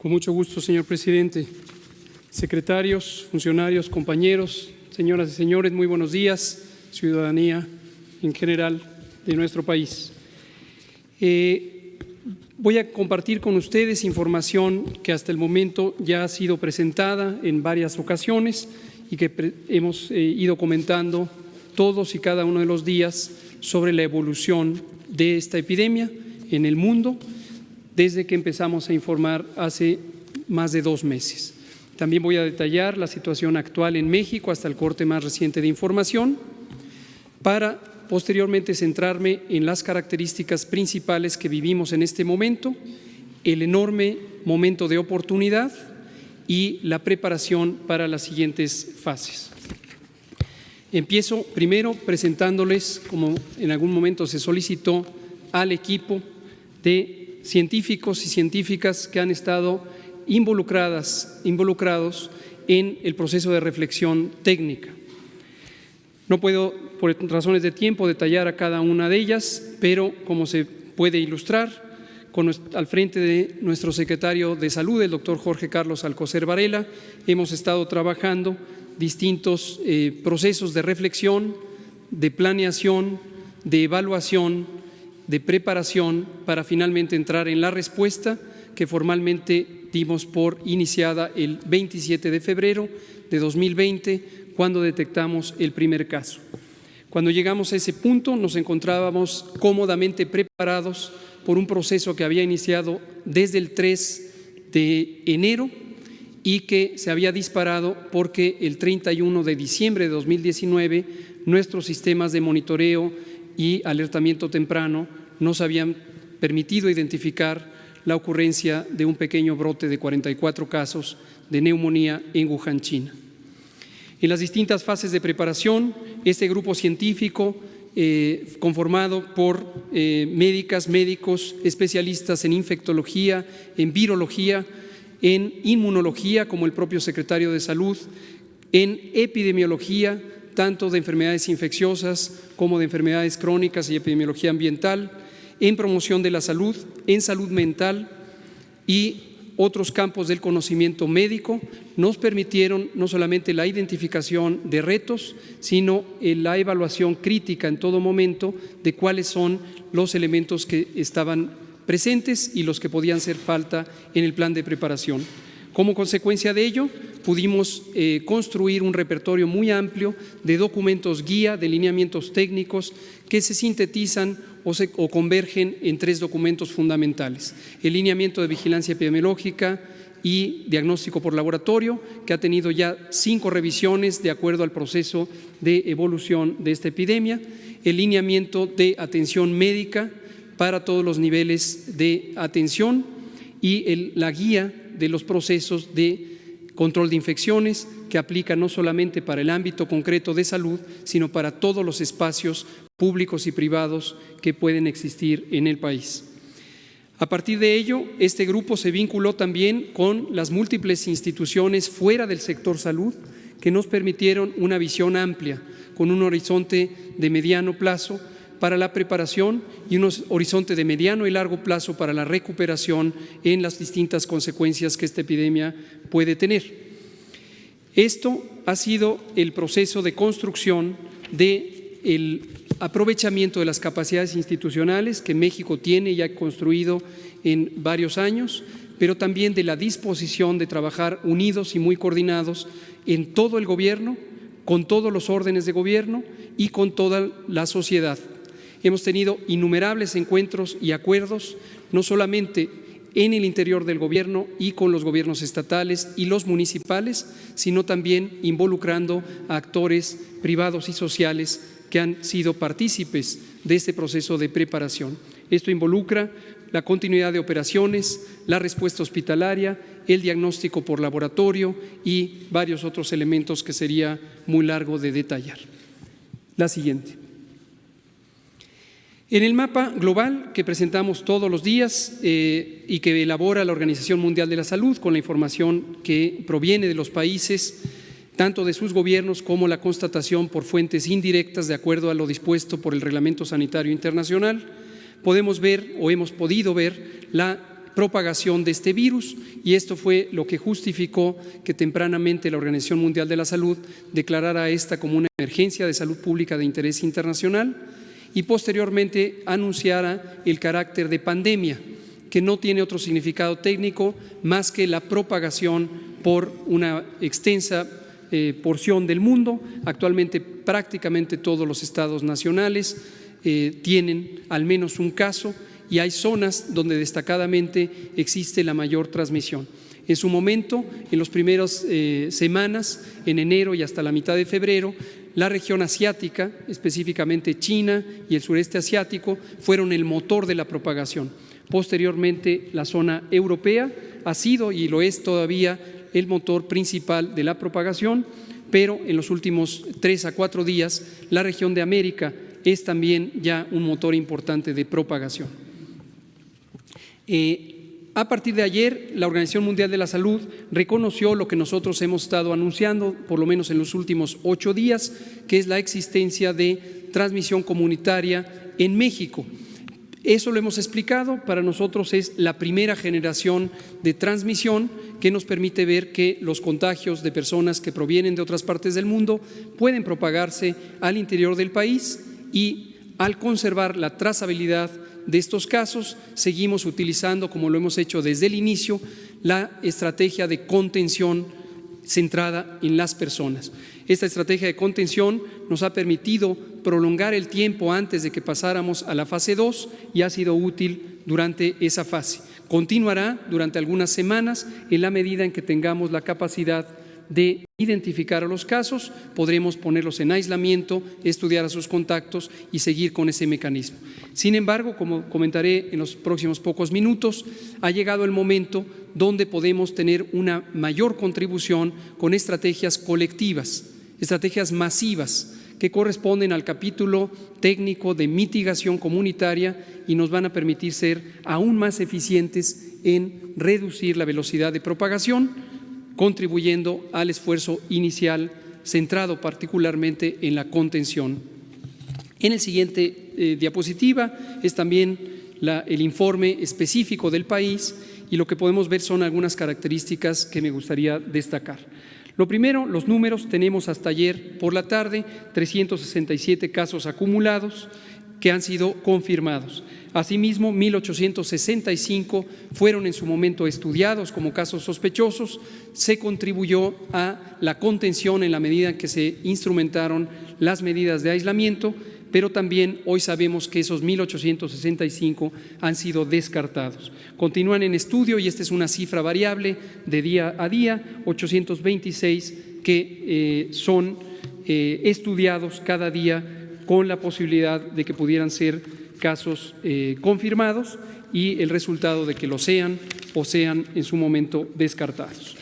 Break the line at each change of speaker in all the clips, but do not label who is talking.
Con mucho gusto, señor presidente. Secretarios, funcionarios, compañeros, señoras y señores, muy buenos días, ciudadanía en general de nuestro país. Voy a compartir con ustedes información que hasta el momento ya ha sido presentada en varias ocasiones y que hemos ido comentando todos y cada uno de los días sobre la evolución de esta epidemia en el mundo desde que empezamos a informar hace más de 2 meses. También voy a detallar la situación actual en México hasta el corte más reciente de información para posteriormente centrarme en las características principales que vivimos en este momento, el enorme momento de oportunidad y la preparación para las siguientes fases. Empiezo primero presentándoles, como en algún momento se solicitó, al equipo de científicos y científicas que han estado involucrados en el proceso de reflexión técnica. No puedo, por razones de tiempo, detallar a cada una de ellas, pero como se puede ilustrar, al frente de nuestro secretario de Salud, el doctor Jorge Carlos Alcocer Varela, hemos estado trabajando distintos procesos de reflexión, de planeación, de evaluación, de preparación para finalmente entrar en la respuesta que formalmente dimos por iniciada el 27 de febrero de 2020, cuando detectamos el primer caso. Cuando llegamos a ese punto nos encontrábamos cómodamente preparados por un proceso que había iniciado desde el 3 de enero y que se había disparado porque el 31 de diciembre de 2019 nuestros sistemas de monitoreo y alertamiento temprano nos habían permitido identificar la ocurrencia de un pequeño brote de 44 casos de neumonía en Wuhan, China. En las distintas fases de preparación, este grupo científico, conformado por médicas, médicos, especialistas en infectología, en virología, en inmunología, como el propio secretario de Salud, en epidemiología, tanto de enfermedades infecciosas como de enfermedades crónicas y epidemiología ambiental, en promoción de la salud, en salud mental y otros campos del conocimiento médico, nos permitieron no solamente la identificación de retos, sino la evaluación crítica en todo momento de cuáles son los elementos que estaban presentes y los que podían hacer falta en el plan de preparación. Como consecuencia de ello, pudimos construir un repertorio muy amplio de documentos guía, de lineamientos técnicos que se sintetizan o convergen en 3 documentos fundamentales: el lineamiento de vigilancia epidemiológica y diagnóstico por laboratorio, que ha tenido ya 5 revisiones de acuerdo al proceso de evolución de esta epidemia; el lineamiento de atención médica para todos los niveles de atención y la guía de los procesos de control de infecciones, que aplica no solamente para el ámbito concreto de salud, sino para todos los espacios públicos y privados que pueden existir en el país. A partir de ello, este grupo se vinculó también con las múltiples instituciones fuera del sector salud que nos permitieron una visión amplia, con un horizonte de mediano plazo para la preparación y un horizonte de mediano y largo plazo para la recuperación en las distintas consecuencias que esta epidemia puede tener. Esto ha sido el proceso de construcción del aprovechamiento de las capacidades institucionales que México tiene y ha construido en varios años, pero también de la disposición de trabajar unidos y muy coordinados en todo el gobierno, con todos los órdenes de gobierno y con toda la sociedad. Hemos tenido innumerables encuentros y acuerdos, no solamente en el interior del gobierno y con los gobiernos estatales y los municipales, sino también involucrando a actores privados y sociales que han sido partícipes de este proceso de preparación. Esto involucra la continuidad de operaciones, la respuesta hospitalaria, el diagnóstico por laboratorio y varios otros elementos que sería muy largo de detallar. La siguiente. En el mapa global que presentamos todos los días y que elabora la Organización Mundial de la Salud con la información que proviene de los países, tanto de sus gobiernos como la constatación por fuentes indirectas de acuerdo a lo dispuesto por el Reglamento Sanitario Internacional, podemos ver o hemos podido ver la propagación de este virus, y esto fue lo que justificó que tempranamente la Organización Mundial de la Salud declarara esta como una emergencia de salud pública de interés internacional y posteriormente anunciara el carácter de pandemia, que no tiene otro significado técnico más que la propagación por una extensa porción del mundo. Actualmente prácticamente todos los estados nacionales tienen al menos un caso y hay zonas donde destacadamente existe la mayor transmisión. En su momento, en las primeras semanas, en enero y hasta la mitad de febrero, la región asiática, específicamente China y el sureste asiático, fueron el motor de la propagación. Posteriormente, la zona europea ha sido y lo es todavía el motor principal de la propagación, pero en los últimos 3 a 4 días, la región de América es también ya un motor importante de propagación. A partir de ayer, la Organización Mundial de la Salud reconoció lo que nosotros hemos estado anunciando, por lo menos en los últimos 8 días, que es la existencia de transmisión comunitaria en México. Eso lo hemos explicado, para nosotros es la primera generación de transmisión que nos permite ver que los contagios de personas que provienen de otras partes del mundo pueden propagarse al interior del país, y al conservar la trazabilidad de estos casos, seguimos utilizando, como lo hemos hecho desde el inicio, la estrategia de contención centrada en las personas. Esta estrategia de contención nos ha permitido prolongar el tiempo antes de que pasáramos a la fase 2 y ha sido útil durante esa fase. Continuará durante algunas semanas en la medida en que tengamos la capacidad de identificar a los casos, podremos ponerlos en aislamiento, estudiar a sus contactos y seguir con ese mecanismo. Sin embargo, como comentaré en los próximos pocos minutos, ha llegado el momento donde podemos tener una mayor contribución con estrategias colectivas, estrategias masivas, que corresponden al capítulo técnico de mitigación comunitaria y nos van a permitir ser aún más eficientes en reducir la velocidad de propagación, contribuyendo al esfuerzo inicial centrado particularmente en la contención. En el siguiente diapositiva es también el informe específico del país, y lo que podemos ver son algunas características que me gustaría destacar. Lo primero, los números. Tenemos hasta ayer por la tarde 367 casos acumulados que han sido confirmados. Asimismo, 1.865 fueron en su momento estudiados como casos sospechosos. Se contribuyó a la contención en la medida en que se instrumentaron las medidas de aislamiento, pero también hoy sabemos que esos 1.865 han sido descartados. Continúan en estudio, y esta es una cifra variable de día a día, 826 que son estudiados cada día con la posibilidad de que pudieran ser casos confirmados y el resultado de que lo sean o sean en su momento descartados.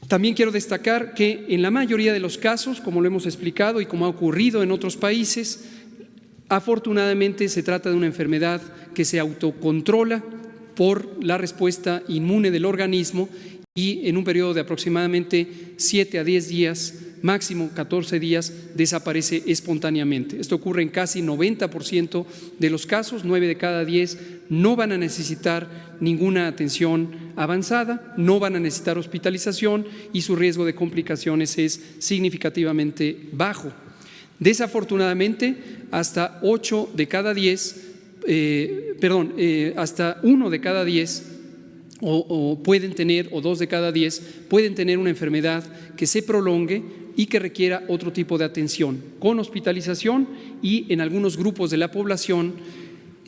También quiero destacar que en la mayoría de los casos, como lo hemos explicado y como ha ocurrido en otros países, afortunadamente se trata de una enfermedad que se autocontrola por la respuesta inmune del organismo, y en un periodo de aproximadamente 7 a 10 días, máximo 14 días, desaparece espontáneamente. Esto ocurre en casi 90% de los casos. 9 de cada 10 no van a necesitar ninguna atención avanzada, no van a necesitar hospitalización y su riesgo de complicaciones es significativamente bajo. Desafortunadamente, hasta 8 de cada 10, hasta 1 de cada 10 pueden tener, o 2 de cada 10 pueden tener una enfermedad que se prolongue y que requiera otro tipo de atención, con hospitalización, y en algunos grupos de la población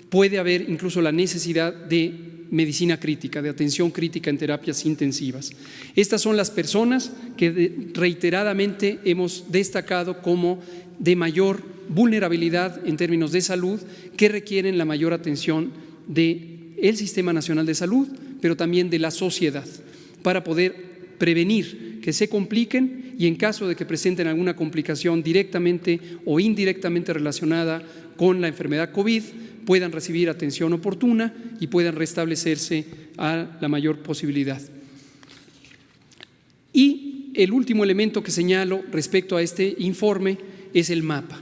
puede haber incluso la necesidad de medicina crítica, de atención crítica en terapias intensivas. Estas son las personas que reiteradamente hemos destacado como de mayor vulnerabilidad en términos de salud, que requieren la mayor atención del Sistema Nacional de Salud, pero también de la sociedad, para poder prevenir que se compliquen y, en caso de que presenten alguna complicación directamente o indirectamente relacionada con la enfermedad COVID, puedan recibir atención oportuna y puedan restablecerse a la mayor posibilidad. Y el último elemento que señalo respecto a este informe es el mapa.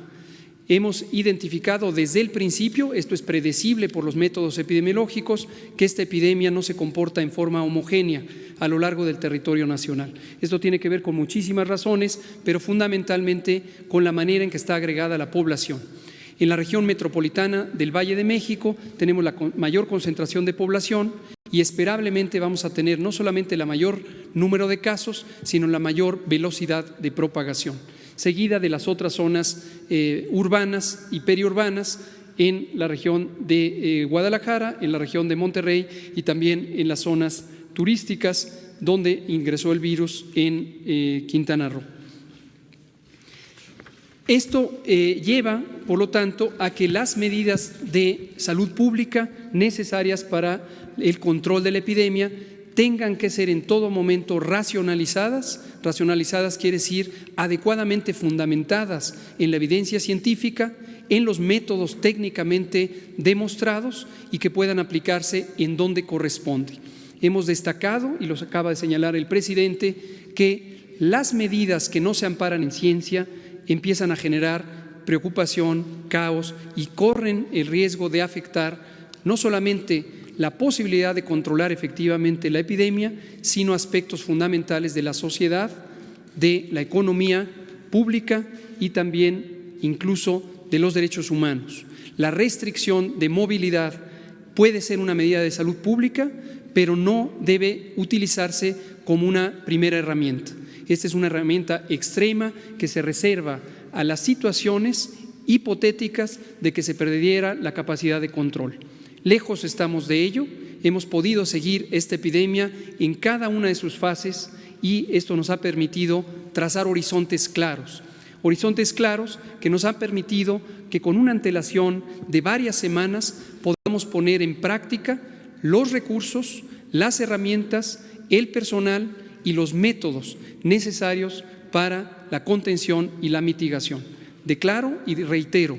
Hemos identificado desde el principio, esto es predecible por los métodos epidemiológicos, que esta epidemia no se comporta en forma homogénea a lo largo del territorio nacional. Esto tiene que ver con muchísimas razones, pero fundamentalmente con la manera en que está agregada la población. En la región metropolitana del Valle de México tenemos la mayor concentración de población y esperablemente vamos a tener no solamente el mayor número de casos, sino la mayor velocidad de propagación, seguida de las otras zonas urbanas y periurbanas en la región de Guadalajara, en la región de Monterrey y también en las zonas turísticas donde ingresó el virus en Quintana Roo. Esto lleva, por lo tanto, a que las medidas de salud pública necesarias para el control de la epidemia tengan que ser en todo momento racionalizadas. Racionalizadas quiere decir adecuadamente fundamentadas en la evidencia científica, en los métodos técnicamente demostrados y que puedan aplicarse en donde corresponde. Hemos destacado, y los acaba de señalar el presidente, que las medidas que no se amparan en ciencia empiezan a generar preocupación, caos y corren el riesgo de afectar no solamente la posibilidad de controlar efectivamente la epidemia, sino aspectos fundamentales de la sociedad, de la economía pública y también incluso de los derechos humanos. La restricción de movilidad puede ser una medida de salud pública, pero no debe utilizarse como una primera herramienta. Esta es una herramienta extrema que se reserva a las situaciones hipotéticas de que se perdiera la capacidad de control. Lejos estamos de ello, hemos podido seguir esta epidemia en cada una de sus fases y esto nos ha permitido trazar horizontes claros que nos han permitido que con una antelación de varias semanas podamos poner en práctica los recursos, las herramientas, el personal y los métodos necesarios para la contención y la mitigación. Declaro y reitero,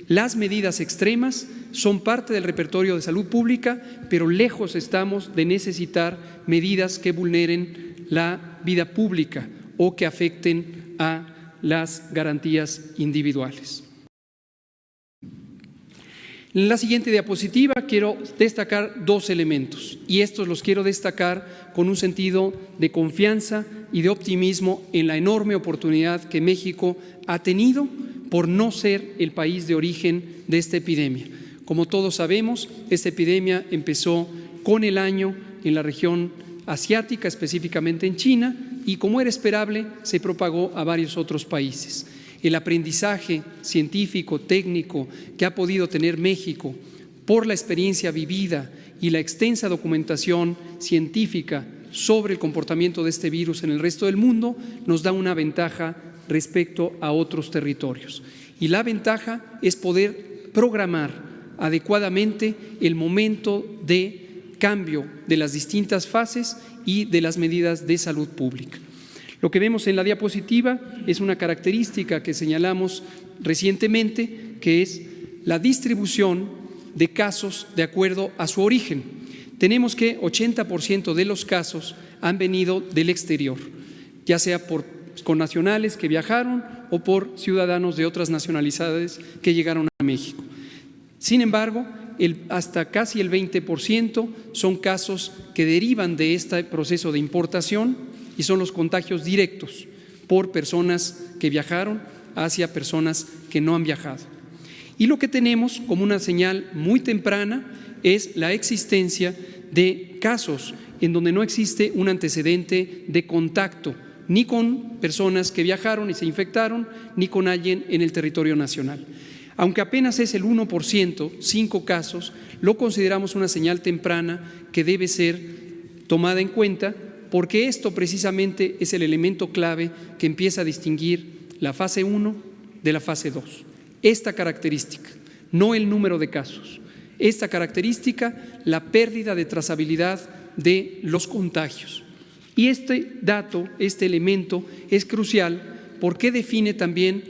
las medidas extremas son parte del repertorio de salud pública, pero lejos estamos de necesitar medidas que vulneren la vida pública o que afecten a las garantías individuales. En la siguiente diapositiva quiero destacar dos elementos y estos los quiero destacar con un sentido de confianza y de optimismo en la enorme oportunidad que México ha tenido por no ser el país de origen de esta epidemia. Como todos sabemos, esta epidemia empezó con el año en la región asiática, específicamente en China, y como era esperable, se propagó a varios otros países. El aprendizaje científico, técnico que ha podido tener México por la experiencia vivida y la extensa documentación científica sobre el comportamiento de este virus en el resto del mundo nos da una ventaja respecto a otros territorios. Y la ventaja es poder programar adecuadamente el momento de cambio de las distintas fases y de las medidas de salud pública. Lo que vemos en la diapositiva es una característica que señalamos recientemente, que es la distribución de casos de acuerdo a su origen. Tenemos que 80% de los casos han venido del exterior, ya sea por connacionales que viajaron o por ciudadanos de otras nacionalidades que llegaron a México. Sin embargo, hasta casi el 20% son casos que derivan de este proceso de importación y son los contagios directos por personas que viajaron hacia personas que no han viajado. Y lo que tenemos como una señal muy temprana es la existencia de casos en donde no existe un antecedente de contacto ni con personas que viajaron y se infectaron, ni con alguien en el territorio nacional. Aunque apenas es el 1%, 5 casos, lo consideramos una señal temprana que debe ser tomada en cuenta porque esto precisamente es el elemento clave que empieza a distinguir la fase 1 de la fase 2. Esta característica, no el número de casos, esta característica, la pérdida de trazabilidad de los contagios. Y este dato, este elemento es crucial porque define también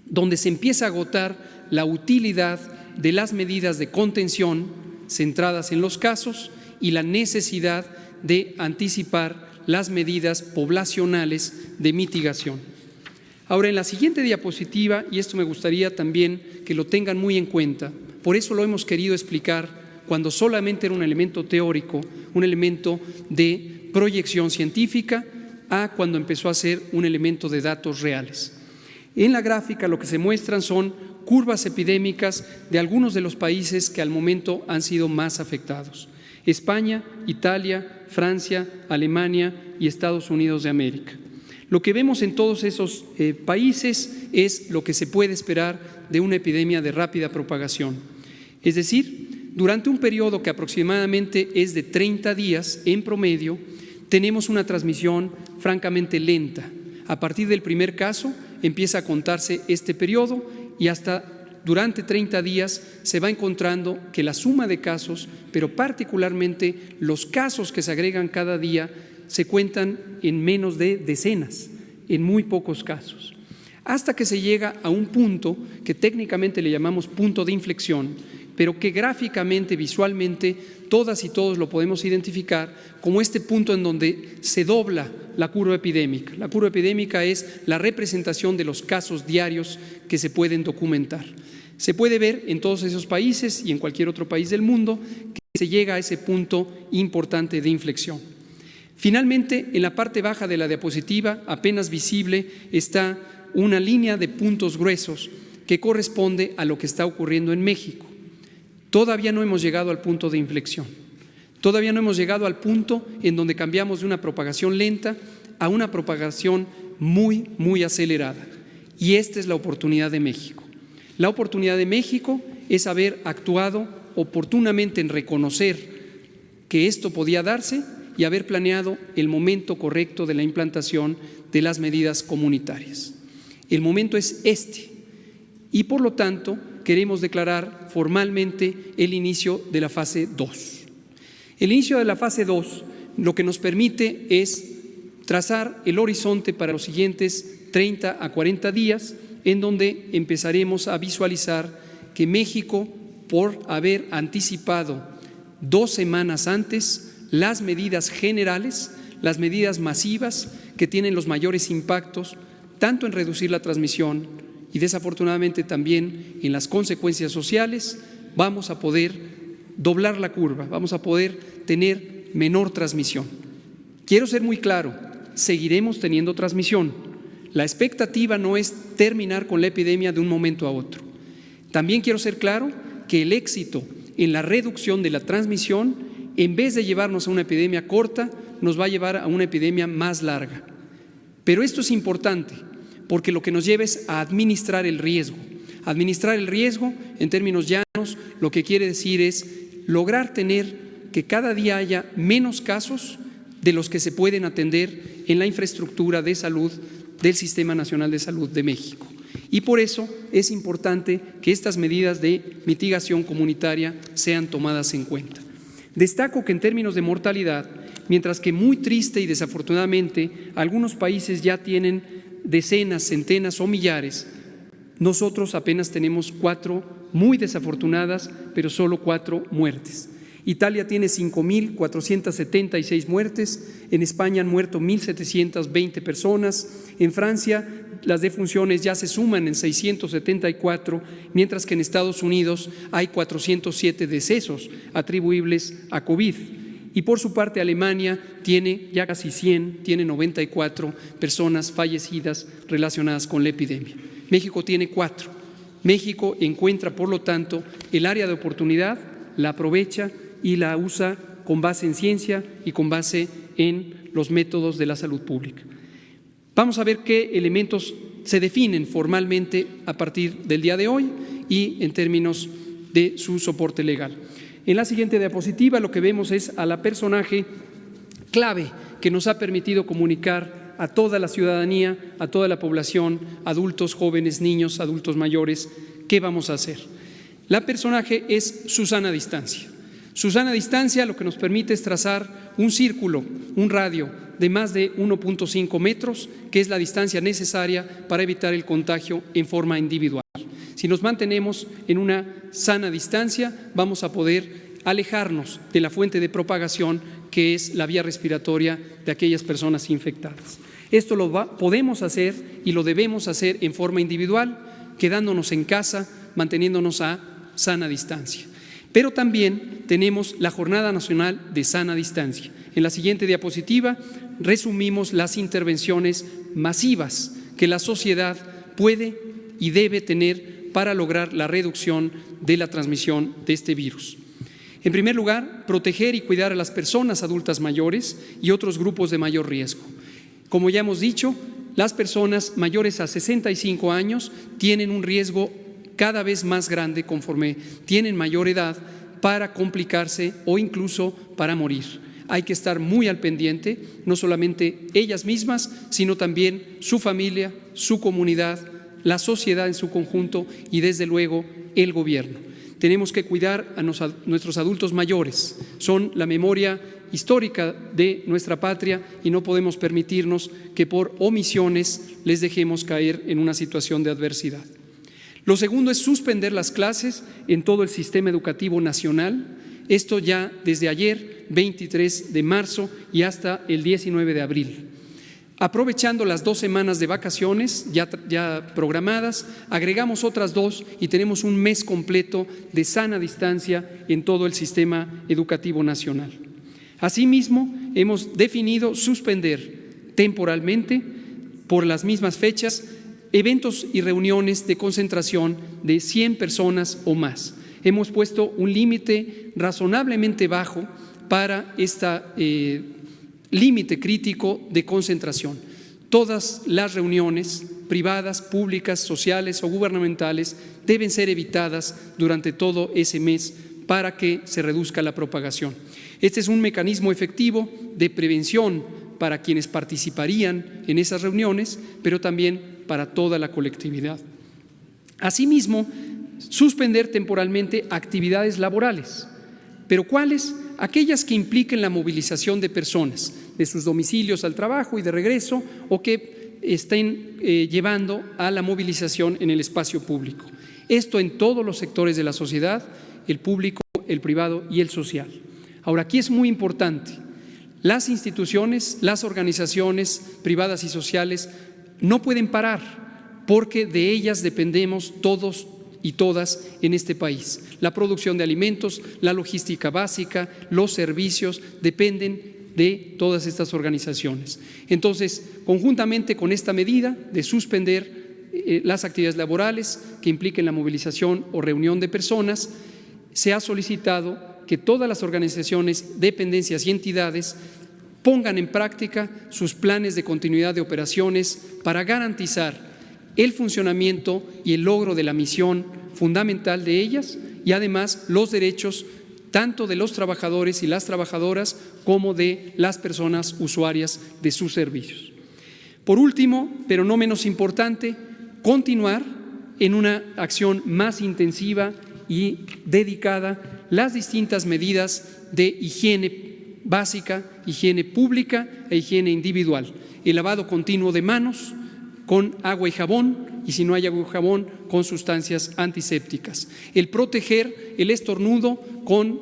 donde se empieza a agotar la utilidad de las medidas de contención centradas en los casos y la necesidad de anticipar las medidas poblacionales de mitigación. Ahora, en la siguiente diapositiva, y esto me gustaría también que lo tengan muy en cuenta, por eso lo hemos querido explicar cuando solamente era un elemento teórico, un elemento de proyección científica, a cuando empezó a ser un elemento de datos reales. En la gráfica lo que se muestran son curvas epidémicas de algunos de los países que al momento han sido más afectados: España, Italia, Francia, Alemania y Estados Unidos de América. Lo que vemos en todos esos países es lo que se puede esperar de una epidemia de rápida propagación. Es decir, durante un periodo que aproximadamente es de 30 días en promedio, tenemos una transmisión francamente lenta. A partir del primer caso empieza a contarse este periodo y hasta durante 30 días se va encontrando que la suma de casos, pero particularmente los casos que se agregan cada día, se cuentan en menos de decenas, en muy pocos casos, hasta que se llega a un punto que técnicamente le llamamos punto de inflexión, pero que gráficamente, visualmente, todas y todos lo podemos identificar como este punto en donde se dobla la curva epidémica. La curva epidémica es la representación de los casos diarios que se pueden documentar. Se puede ver en todos esos países y en cualquier otro país del mundo que se llega a ese punto importante de inflexión. Finalmente, en la parte baja de la diapositiva, apenas visible, está una línea de puntos gruesos que corresponde a lo que está ocurriendo en México. Todavía no hemos llegado al punto de inflexión. Todavía no hemos llegado al punto en donde cambiamos de una propagación lenta a una propagación muy, muy acelerada. Y esta es la oportunidad de México. La oportunidad de México es haber actuado oportunamente en reconocer que esto podía darse y haber planeado el momento correcto de la implantación de las medidas comunitarias. El momento es este y, por lo tanto, queremos declarar formalmente el inicio de la fase 2. El inicio de la fase 2 lo que nos permite es trazar el horizonte para los siguientes 30 a 40 días, en donde empezaremos a visualizar que México, por haber anticipado 2 semanas antes las medidas generales, las medidas masivas que tienen los mayores impactos, tanto en reducir la transmisión y desafortunadamente también en las consecuencias sociales, vamos a poder doblar la curva, vamos a poder tener menor transmisión. Quiero ser muy claro, seguiremos teniendo transmisión. La expectativa no es terminar con la epidemia de un momento a otro. También quiero ser claro que el éxito en la reducción de la transmisión, en vez de llevarnos a una epidemia corta, nos va a llevar a una epidemia más larga. Pero esto es importante porque lo que nos lleva es a administrar el riesgo. Administrar el riesgo, en términos llanos, lo que quiere decir es lograr tener que cada día haya menos casos de los que se pueden atender en la infraestructura de salud del Sistema Nacional de Salud de México. Y por eso es importante que estas medidas de mitigación comunitaria sean tomadas en cuenta. Destaco que en términos de mortalidad, mientras que muy triste y desafortunadamente algunos países ya tienen decenas, centenas o millares, nosotros apenas tenemos 4 muy desafortunadas, pero solo 4 muertes. Italia tiene 5.476 muertes, en España han muerto 1.720 personas, en Francia las defunciones ya se suman en 674, mientras que en Estados Unidos hay 407 decesos atribuibles a COVID. Y por su parte Alemania tiene ya casi 100, tiene 94 personas fallecidas relacionadas con la epidemia. México tiene 4. México encuentra, por lo tanto, el área de oportunidad, la aprovecha y la usa con base en ciencia y con base en los métodos de la salud pública. Vamos a ver qué elementos se definen formalmente a partir del día de hoy y en términos de su soporte legal. En la siguiente diapositiva lo que vemos es a la personaje clave que nos ha permitido comunicar a toda la ciudadanía, a toda la población, adultos, jóvenes, niños, adultos mayores, qué vamos a hacer. La personaje es su sana distancia. Su sana distancia lo que nos permite es trazar un círculo, un radio de más de 1.5 metros, que es la distancia necesaria para evitar el contagio en forma individual. Si nos mantenemos en una sana distancia, vamos a poder alejarnos de la fuente de propagación que es la vía respiratoria de aquellas personas infectadas. Esto podemos hacer y lo debemos hacer en forma individual, quedándonos en casa, manteniéndonos a sana distancia. Pero también tenemos la Jornada Nacional de Sana Distancia. En la siguiente diapositiva resumimos las intervenciones masivas que la sociedad puede y debe tener para lograr la reducción de la transmisión de este virus. En primer lugar, proteger y cuidar a las personas adultas mayores y otros grupos de mayor riesgo. Como ya hemos dicho, las personas mayores a 65 años tienen un riesgo cada vez más grande conforme tienen mayor edad para complicarse o incluso para morir. Hay que estar muy al pendiente, no solamente ellas mismas, sino también su familia, su comunidad, la sociedad en su conjunto y desde luego el gobierno. Tenemos que cuidar a nuestros adultos mayores, son la memoria histórica de nuestra patria y no podemos permitirnos que por omisiones les dejemos caer en una situación de adversidad. Lo segundo es suspender las clases en todo el sistema educativo nacional, esto ya desde ayer, 23 de marzo y hasta el 19 de abril. Aprovechando las 2 semanas de vacaciones ya programadas, agregamos otras 2 y tenemos un mes completo de sana distancia en todo el sistema educativo nacional. Asimismo, hemos definido suspender temporalmente, por las mismas fechas, eventos y reuniones de concentración de 100 personas o más. Hemos puesto un límite razonablemente bajo para este límite crítico de concentración. Todas las reuniones privadas, públicas, sociales o gubernamentales deben ser evitadas durante todo ese mes para que se reduzca la propagación. Este es un mecanismo efectivo de prevención para quienes participarían en esas reuniones, pero también para toda la colectividad. Asimismo, suspender temporalmente actividades laborales. ¿Pero cuáles? Aquellas que impliquen la movilización de personas de sus domicilios al trabajo y de regreso o que estén llevando a la movilización en el espacio público. Esto en todos los sectores de la sociedad, el público, el privado y el social. Ahora, aquí es muy importante. Las instituciones, las organizaciones privadas y sociales no pueden parar porque de ellas dependemos todos y todas en este país. La producción de alimentos, la logística básica, los servicios dependen de todas estas organizaciones. Entonces, conjuntamente con esta medida de suspender las actividades laborales que impliquen la movilización o reunión de personas, se ha solicitado que todas las organizaciones, dependencias y entidades pongan en práctica sus planes de continuidad de operaciones para garantizar el funcionamiento y el logro de la misión fundamental de ellas y además los derechos tanto de los trabajadores y las trabajadoras como de las personas usuarias de sus servicios. Por último, pero no menos importante, continuar en una acción más intensiva y dedicada las distintas medidas de higiene básica, higiene pública e higiene individual, el lavado continuo de manos con agua y jabón, y si no hay agua y jabón, con sustancias antisépticas. El proteger el estornudo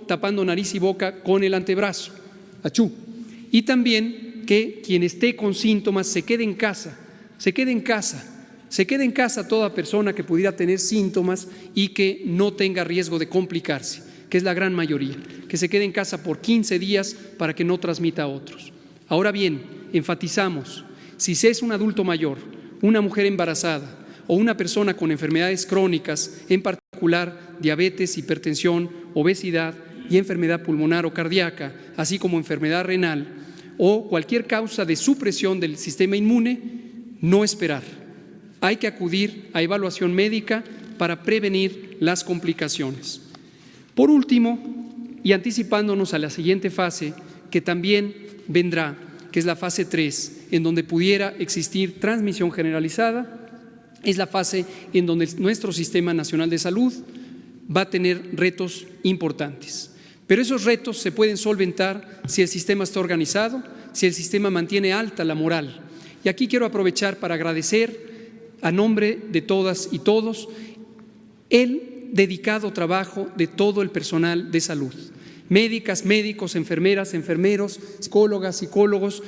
tapando nariz y boca con el antebrazo, achú. Y también que quien esté con síntomas se quede en casa, se quede en casa toda persona que pudiera tener síntomas y que no tenga riesgo de complicarse, que es la gran mayoría, que se quede en casa por 15 días para que no transmita a otros. Ahora bien, enfatizamos, si se es un adulto mayor, una mujer embarazada o una persona con enfermedades crónicas, en particular diabetes, hipertensión, obesidad y enfermedad pulmonar o cardíaca, así como enfermedad renal o cualquier causa de supresión del sistema inmune, no esperar. Hay que acudir a evaluación médica para prevenir las complicaciones. Por último, y anticipándonos a la siguiente fase, que también vendrá, que es la fase 3, en donde pudiera existir transmisión generalizada, es la fase en donde nuestro Sistema Nacional de Salud va a tener retos importantes. Pero esos retos se pueden solventar si el sistema está organizado, si el sistema mantiene alta la moral. Y aquí quiero aprovechar para agradecer a nombre de todas y todos el dedicado trabajo de todo el personal de salud. Médicas, médicos, enfermeras, enfermeros, psicólogas, psicólogos,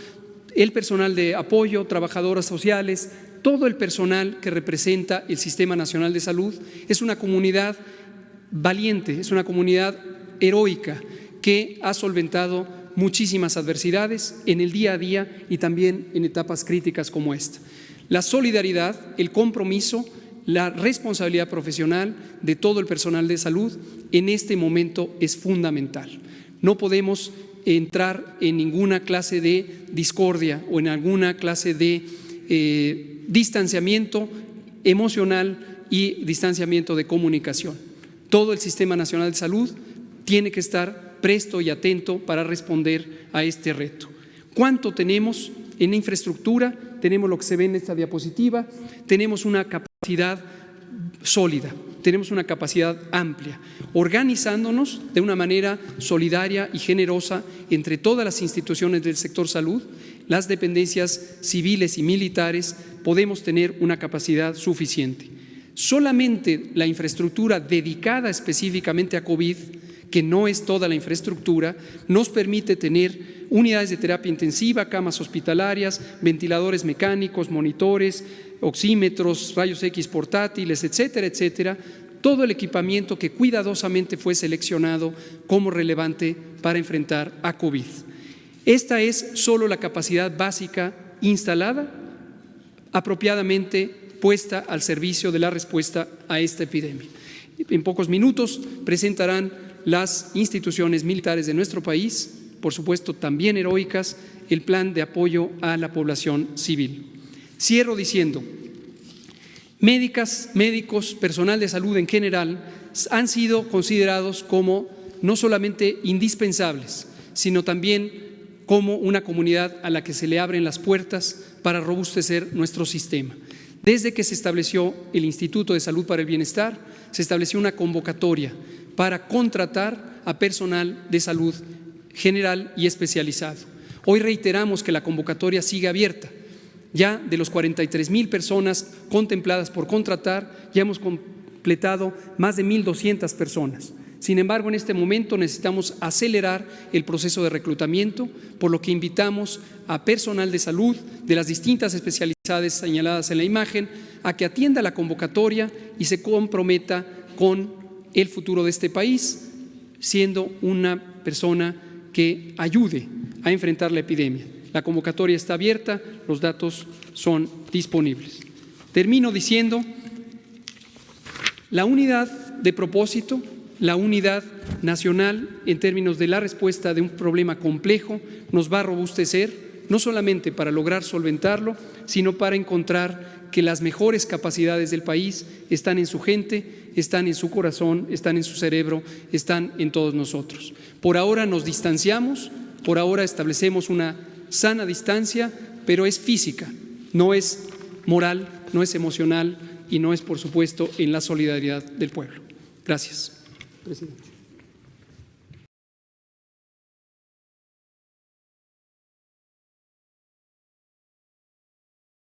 el personal de apoyo, trabajadoras sociales, todo el personal que representa el Sistema Nacional de Salud. Es una comunidad valiente, es una comunidad heroica que ha solventado muchísimas adversidades en el día a día y también en etapas críticas como esta. La solidaridad, el compromiso, la responsabilidad profesional de todo el personal de salud en este momento es fundamental. No podemos entrar en ninguna clase de discordia o en alguna clase de distanciamiento emocional y distanciamiento de comunicación. Todo el Sistema Nacional de Salud tiene que estar presto y atento para responder a este reto. ¿Cuánto tenemos en infraestructura? Tenemos lo que se ve en esta diapositiva, tenemos una capacidad sólida, tenemos una capacidad amplia, organizándonos de una manera solidaria y generosa entre todas las instituciones del sector salud, las dependencias civiles y militares, podemos tener una capacidad suficiente. Solamente la infraestructura dedicada específicamente a COVID, que no es toda la infraestructura, nos permite tener unidades de terapia intensiva, camas hospitalarias, ventiladores mecánicos, monitores, oxímetros, rayos X portátiles, etcétera, etcétera, todo el equipamiento que cuidadosamente fue seleccionado como relevante para enfrentar a COVID. Esta es solo la capacidad básica instalada, apropiadamente puesta al servicio de la respuesta a esta epidemia. En pocos minutos presentarán las instituciones militares de nuestro país, por supuesto también heroicas, el plan de apoyo a la población civil. Cierro diciendo, médicas, médicos, personal de salud en general han sido considerados como no solamente indispensables, sino también como una comunidad a la que se le abren las puertas para robustecer nuestro sistema. Desde que se estableció el Instituto de Salud para el Bienestar, se estableció una convocatoria para contratar a personal de salud general y especializado. Hoy reiteramos que la convocatoria sigue abierta. Ya de los 43,000 personas contempladas por contratar, ya hemos completado más de 1,200 personas. Sin embargo, en este momento necesitamos acelerar el proceso de reclutamiento, por lo que invitamos a personal de salud de las distintas especialidades señaladas en la imagen a que atienda la convocatoria y se comprometa con el futuro de este país, siendo una persona que ayude a enfrentar la epidemia. La convocatoria está abierta, los datos son disponibles. Termino diciendo, la unidad de propósito, la unidad nacional en términos de la respuesta de un problema complejo nos va a robustecer, no solamente para lograr solventarlo, sino para encontrar que las mejores capacidades del país están en su gente, están en su corazón, están en su cerebro, están en todos nosotros. Por ahora nos distanciamos, por ahora establecemos una sana distancia, pero es física, no es moral, no es emocional y no es, por supuesto, en la solidaridad del pueblo. Gracias, presidente.